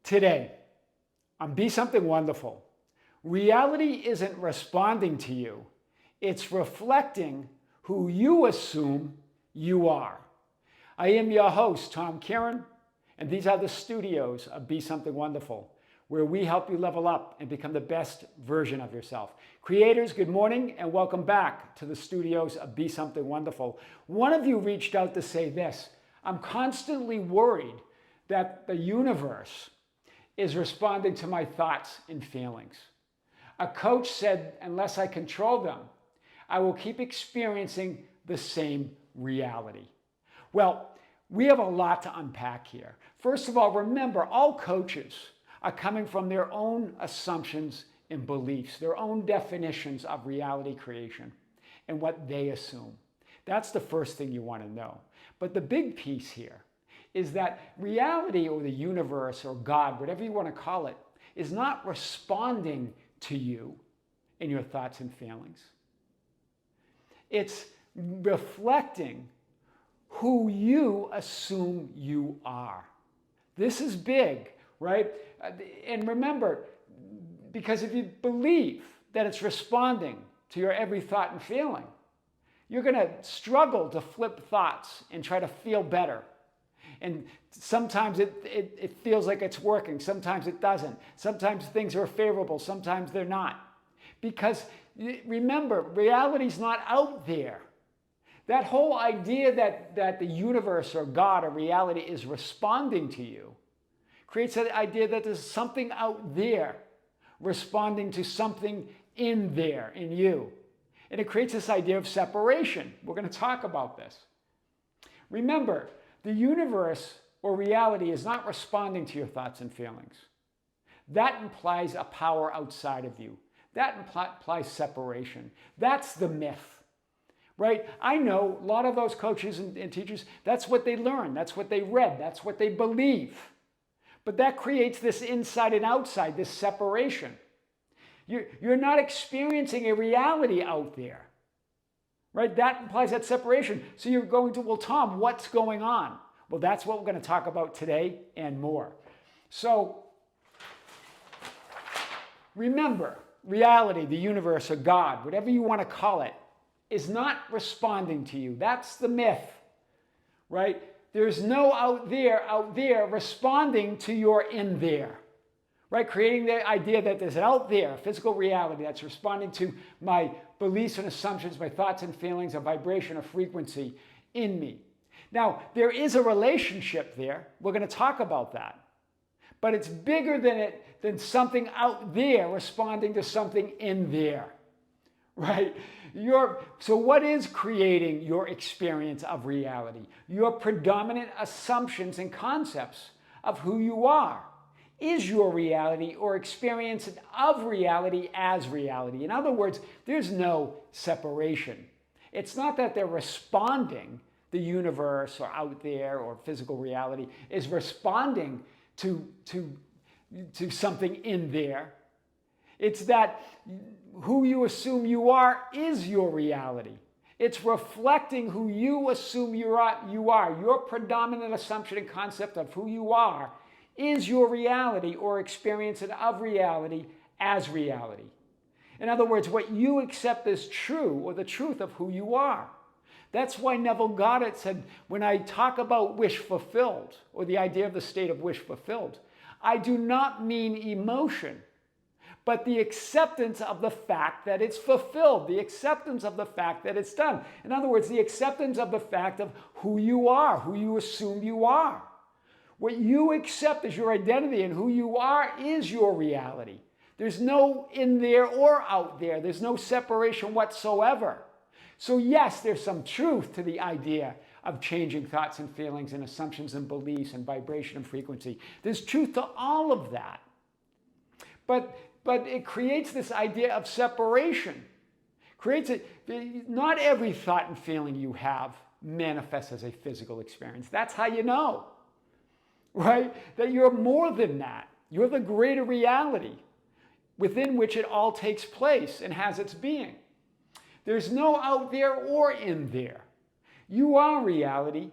Today, on Be Something Wonderful, reality isn't responding to you. It's reflecting who you assume you are. I am your host, Tom Kearin, and these are the studios of Be Something Wonderful, where we help you level up and become the best version of yourself. Creators, good morning and welcome back to the studios of Be Something Wonderful. One of you reached out to say this: I'm constantly worried that the universe is responding to my thoughts and feelings. A coach said, unless I control them, I will keep experiencing the same reality. Well, we have a lot to unpack here. First of all, remember, all coaches are coming from their own assumptions and beliefs, their own definitions of reality creation and what they assume. That's the first thing you want to know. But the big piece here is that reality, or the universe, or God, whatever you want to call it, is not responding to you and your thoughts and feelings. It's reflecting who you assume you are. This is big, right? And remember, because if you believe that it's responding to your every thought and feeling, you're going to struggle to flip thoughts and try to feel better. And sometimes it feels like it's working. Sometimes it doesn't. Sometimes things are favorable. Sometimes they're not. Because remember, reality's not out there. That whole idea that the universe or God or reality is responding to you creates that idea that there's something out there responding to something in there, in you. And it creates this idea of separation. We're going to talk about this. Remember, the universe or reality is not responding to your thoughts and feelings. That implies a power outside of you. That implies separation. That's the myth, right? I know a lot of those coaches and teachers, that's what they learned. That's what they read. That's what they believe. But that creates this inside and outside, this separation. You're not experiencing a reality out there. Right? That implies that separation. So you're going to, well, Tom, what's going on? Well, that's what we're going to talk about today and more. So remember, reality, the universe, or God, whatever you want to call it, is not responding to you. That's the myth, right? There's no out there responding to your in there. Right? Creating the idea that there's an out there, a physical reality that's responding to my beliefs and assumptions, my thoughts and feelings, a vibration, a frequency in me. Now, there is a relationship there. We're going to talk about that. But it's bigger than something out there responding to something in there. Right? So what is creating your experience of reality? Your predominant assumptions and concepts of who you are. Is your reality or experience of reality as reality. In other words, there's no separation. It's not that they're responding, the universe or out there or physical reality is responding to something in there. It's that who you assume you are is your reality. It's reflecting who you assume you are. Your predominant assumption and concept of who you are is your reality or experience of reality as reality. In other words, what you accept as true or the truth of who you are. That's why Neville Goddard said, when I talk about wish fulfilled, or the idea of the state of wish fulfilled, I do not mean emotion, but the acceptance of the fact that it's fulfilled, the acceptance of the fact that it's done. In other words, the acceptance of the fact of who you are, who you assume you are. What you accept as your identity and who you are is your reality. There's no in there or out there. There's no separation whatsoever. So yes, there's some truth to the idea of changing thoughts and feelings and assumptions and beliefs and vibration and frequency. There's truth to all of that. But it creates this idea of separation. Not every thought and feeling you have manifests as a physical experience. That's how you know. Right? That you're more than that. You're the greater reality within which it all takes place and has its being. There's no out there or in there. You are reality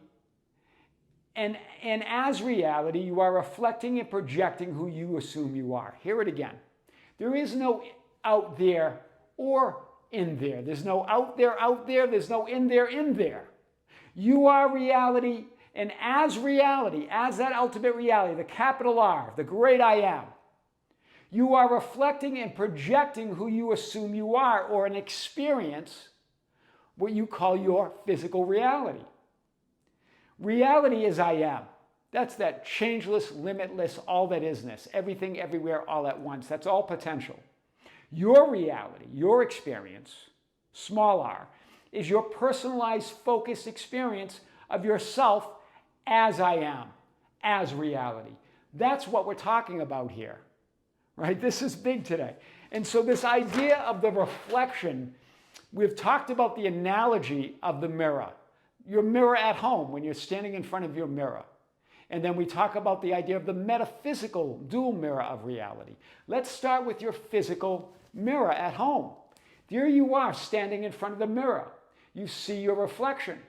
And as reality, you are reflecting and projecting who you assume you are. Hear it again. There is no out there or in there. There's no out there, out there. There's no in there, in there. You are reality, and as reality, as that ultimate reality, the capital R, the great I am, you are reflecting and projecting who you assume you are, or an experience, what you call your physical reality. Reality is I am. That's that changeless, limitless, all that isness, everything, everywhere, all at once. That's all potential. Your reality, your experience, small r, is your personalized, focused experience of yourself as I am, as reality. That's what we're talking about here, right? This is big today. And so this idea of the reflection, we've talked about the analogy of the mirror, your mirror at home when you're standing in front of your mirror. And then we talk about the idea of the metaphysical dual mirror of reality. Let's start with your physical mirror at home. There you are standing in front of the mirror. You see your reflection,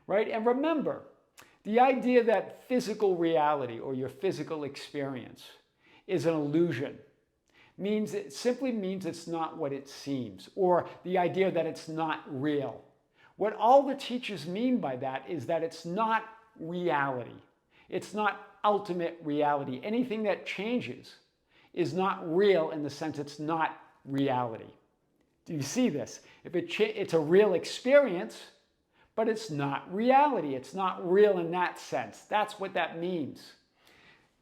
right? And remember, the idea that physical reality or your physical experience is an illusion simply means it's not what it seems, or the idea that it's not real. What all the teachers mean by that is that it's not reality. It's not ultimate reality. Anything that changes is not real in the sense it's not reality. Do you see this? If it's a real experience, but it's not reality. It's not real in that sense. That's what that means.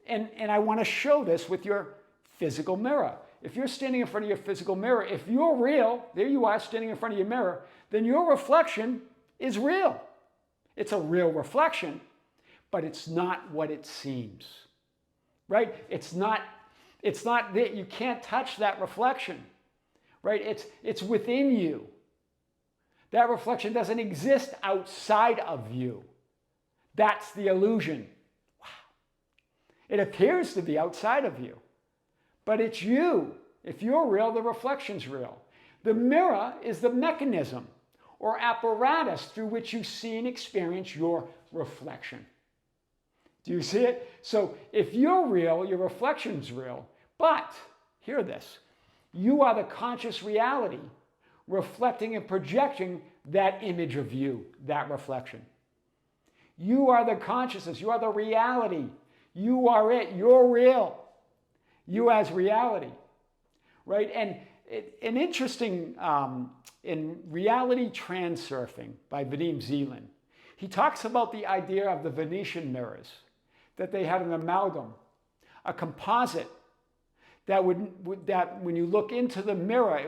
And I want to show this with your physical mirror. If you're standing in front of your physical mirror, if you're real, there you are standing in front of your mirror, then your reflection is real. It's a real reflection, but it's not what it seems, right? It's not that you can't touch that reflection, right? It's within you. That reflection doesn't exist outside of you. That's the illusion. Wow. It appears to be outside of you, but it's you. If you're real, the reflection's real. The mirror is the mechanism or apparatus through which you see and experience your reflection. Do you see it? So if you're real, your reflection's real. But, hear this, you are the conscious reality reflecting and projecting that image of you, that reflection. You are the consciousness. You are the reality. You are it. You're real. You as reality, right? And an interesting, in Reality Transurfing by Vadim Zeland, he talks about the idea of the Venetian mirrors, that they had an amalgam, a composite that when you look into the mirror,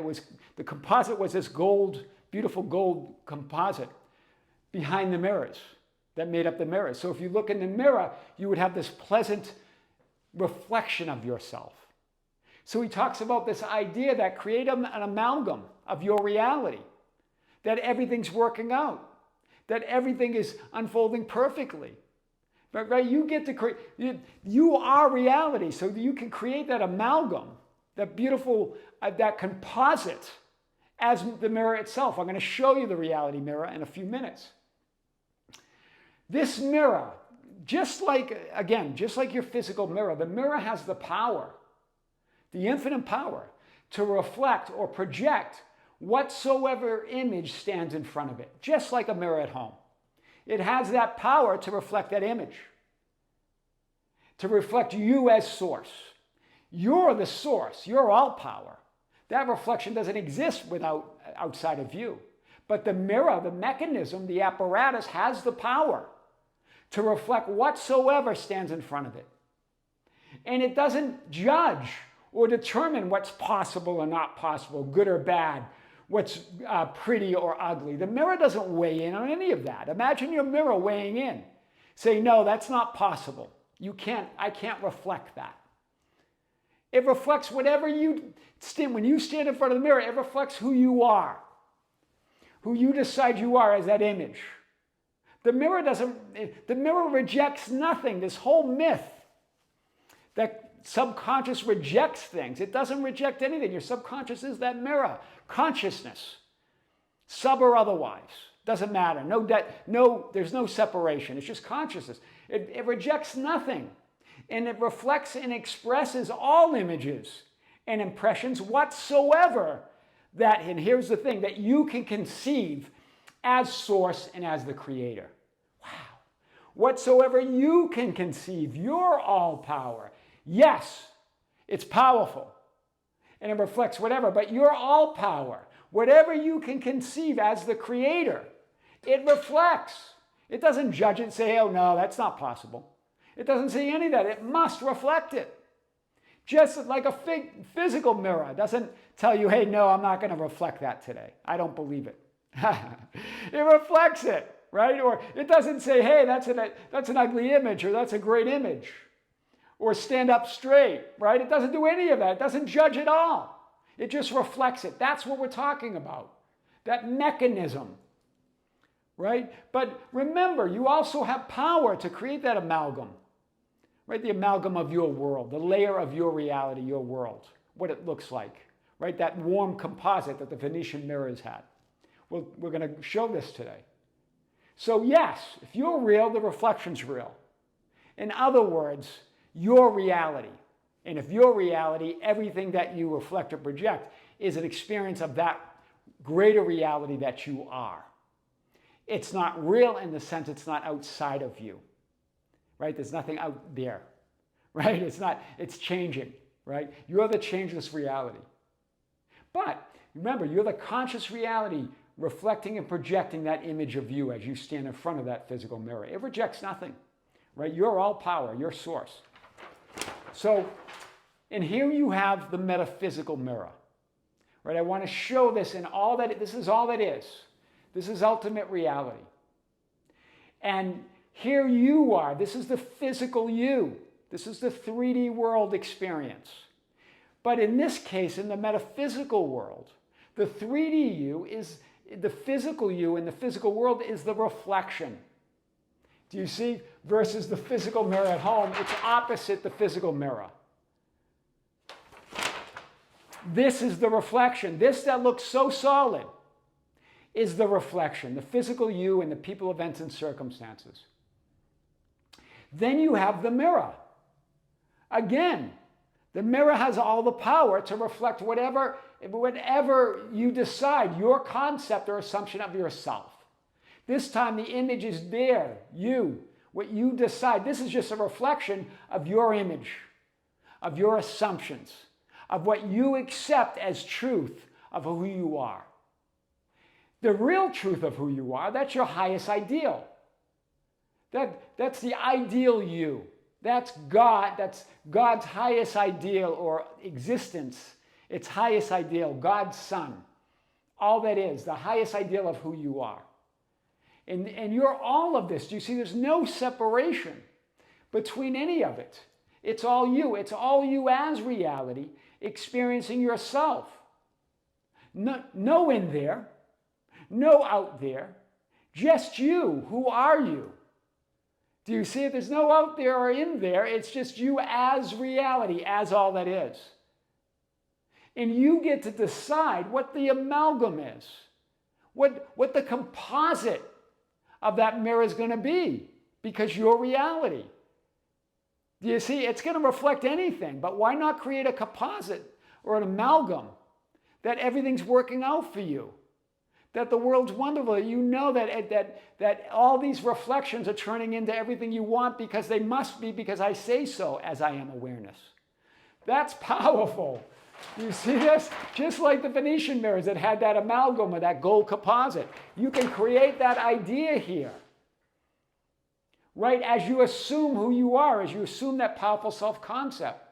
the composite was this gold, beautiful gold composite behind the mirrors that made up the mirrors. So if you look in the mirror, you would have this pleasant reflection of yourself. So he talks about this idea that create an amalgam of your reality, that everything's working out, that everything is unfolding perfectly. But right, you get to create, you are reality, so you can create that amalgam, that beautiful, that composite as the mirror itself. I'm going to show you the reality mirror in a few minutes. This mirror, just like your physical mirror, the mirror has the power, the infinite power, to reflect or project whatsoever image stands in front of it, just like a mirror at home. It has that power to reflect that image, to reflect you as source. You're the source. You're all power. That reflection doesn't exist outside of you. But the mirror, the mechanism, the apparatus has the power to reflect whatsoever stands in front of it. And it doesn't judge or determine what's possible or not possible, good or bad, what's pretty or ugly. The mirror doesn't weigh in on any of that. Imagine your mirror weighing in, saying, no, that's not possible. I can't reflect that. It reflects whatever when you stand in front of the mirror, it reflects who you are, who you decide you are as that image. The mirror rejects nothing. This whole myth that subconscious rejects things. It doesn't reject anything. Your subconscious is that mirror. Consciousness, sub or otherwise. Doesn't matter. There's no separation. It's just consciousness. It rejects nothing. And it reflects and expresses all images and impressions whatsoever that, and here's the thing, that you can conceive as source and as the creator. Wow. Whatsoever you can conceive, you're all power. Yes, it's powerful. And it reflects whatever, but you're all power. Whatever you can conceive as the creator, it reflects. It doesn't judge it and say, oh no, that's not possible. It doesn't say any of that. It must reflect it. Just like a physical mirror doesn't tell you, hey, no, I'm not going to reflect that today. I don't believe it. It reflects it, right? Or it doesn't say, hey, that's an ugly image, or that's a great image. Or stand up straight, right? It doesn't do any of that. It doesn't judge at all. It just reflects it. That's what we're talking about. That mechanism, right? But remember, you also have power to create that amalgam, right? The amalgam of your world, the layer of your reality, your world, what it looks like, right? That warm composite that the Venetian mirrors had. Well, we're going to show this today. So yes, if you're real, the reflection's real. In other words, your reality. And if your reality, everything that you reflect or project is an experience of that greater reality that you are. It's not real in the sense it's not outside of you, right? There's nothing out there, right? It's changing, right? You're the changeless reality. But remember, you're the conscious reality reflecting and projecting that image of you as you stand in front of that physical mirror. It rejects nothing, right? You're all power, you're source. So, and here you have the metaphysical mirror, right? I want to show this in all that, this is all that is. This is ultimate reality. And here you are, this is the physical you. This is the 3D world experience. But in this case, in the metaphysical world, the 3D you is, the physical you in the physical world is the reflection. Do you see? Versus the physical mirror at home, it's opposite the physical mirror. This is the reflection. This that looks so solid is the reflection, the physical you and the people, events, and circumstances. Then you have the mirror. Again, the mirror has all the power to reflect whatever you decide, your concept or assumption of yourself. This time the image is there, you, what you decide. This is just a reflection of your image, of your assumptions, of what you accept as truth of who you are. The real truth of who you are, that's your highest ideal. That's the ideal you. That's God. That's God's highest ideal or existence. Its highest ideal, God's Son. All that is, the highest ideal of who you are. And you're all of this. Do you see? There's no separation between any of it. It's all you. It's all you as reality, experiencing yourself. No in there. No out there. Just you. Who are you? Do you see it? There's no out there or in there. It's just you as reality, as all that is. And you get to decide what the amalgam is, what the composite of that mirror is going to be, because your reality. Do you see? It's going to reflect anything, but why not create a composite or an amalgam that everything's working out for you? That the world's wonderful. You know that all these reflections are turning into everything you want because they must be, because I say so, as I am awareness. That's powerful. You see this? Just like the Venetian mirrors that had that amalgam or that gold composite. You can create that idea here. Right? As you assume who you are, as you assume that powerful self-concept.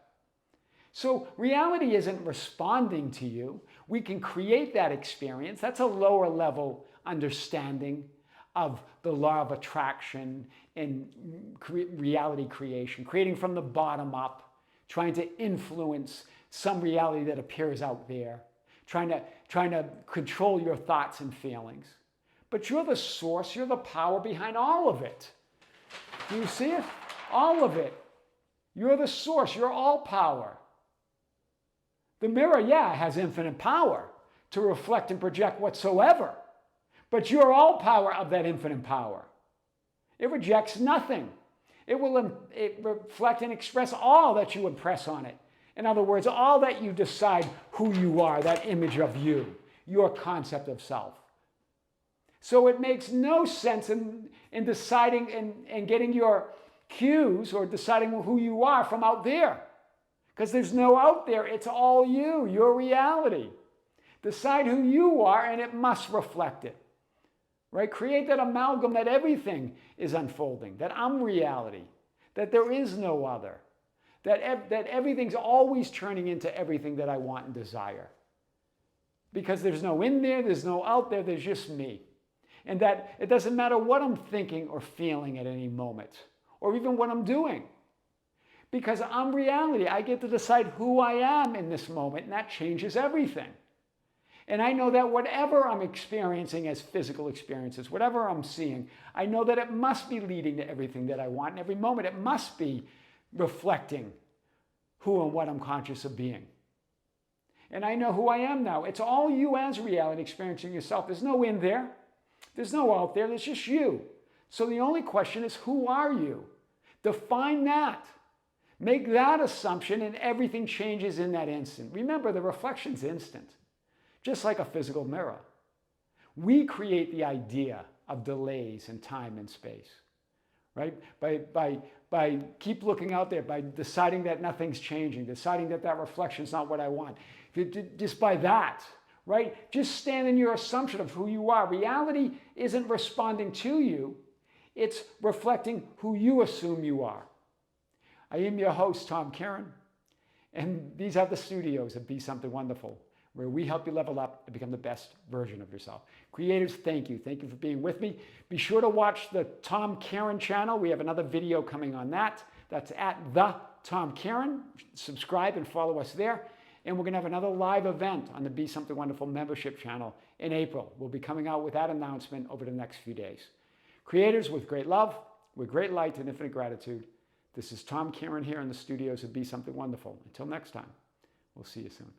So reality isn't responding to you. We can create that experience. That's a lower level understanding of the law of attraction and reality creation, creating from the bottom up, trying to influence some reality that appears out there, trying to control your thoughts and feelings. But you're the source, you're the power behind all of it. Do you see it? All of it. You're the source, you're all power. The mirror, yeah, has infinite power to reflect and project whatsoever. But you're all power of that infinite power. It rejects nothing. It will reflect and express all that you impress on it. In other words, all that you decide who you are, that image of you, your concept of self. So it makes no sense in deciding and getting your cues or deciding who you are from out there. Because there's no out there. It's all you, your reality. Decide who you are and it must reflect it. Right? Create that amalgam that everything is unfolding, that I'm reality, that there is no other, that everything's always turning into everything that I want and desire. Because there's no in there, there's no out there, there's just me. And that it doesn't matter what I'm thinking or feeling at any moment, or even what I'm doing. Because I'm reality. I get to decide who I am in this moment, and that changes everything. And I know that whatever I'm experiencing as physical experiences, whatever I'm seeing, I know that it must be leading to everything that I want. In every moment, it must be reflecting who and what I'm conscious of being. And I know who I am now. It's all you as reality experiencing yourself. There's no in there. There's no out there. There's just you. So the only question is, who are you? Define that. Make that assumption and everything changes in that instant. Remember, the reflection's instant. Just like a physical mirror. We create the idea of delays in time and space, right? By keep looking out there, by deciding that nothing's changing, deciding that that reflection's not what I want. Just by that, right? Just stand in your assumption of who you are. Reality isn't responding to you. It's reflecting who you assume you are. I am your host, Tom Kearin, and these are the studios of Be Something Wonderful, where we help you level up and become the best version of yourself. Creators, thank you. Thank you for being with me. Be sure to watch the Tom Kearin channel. We have another video coming on that. That's at the Tom Kearin. Subscribe and follow us there. And we're going to have another live event on the Be Something Wonderful membership channel in April. We'll be coming out with that announcement over the next few days. Creators, with great love, with great light and infinite gratitude, this is Tom Kearin here in the studios of Be Something Wonderful. Until next time, we'll see you soon.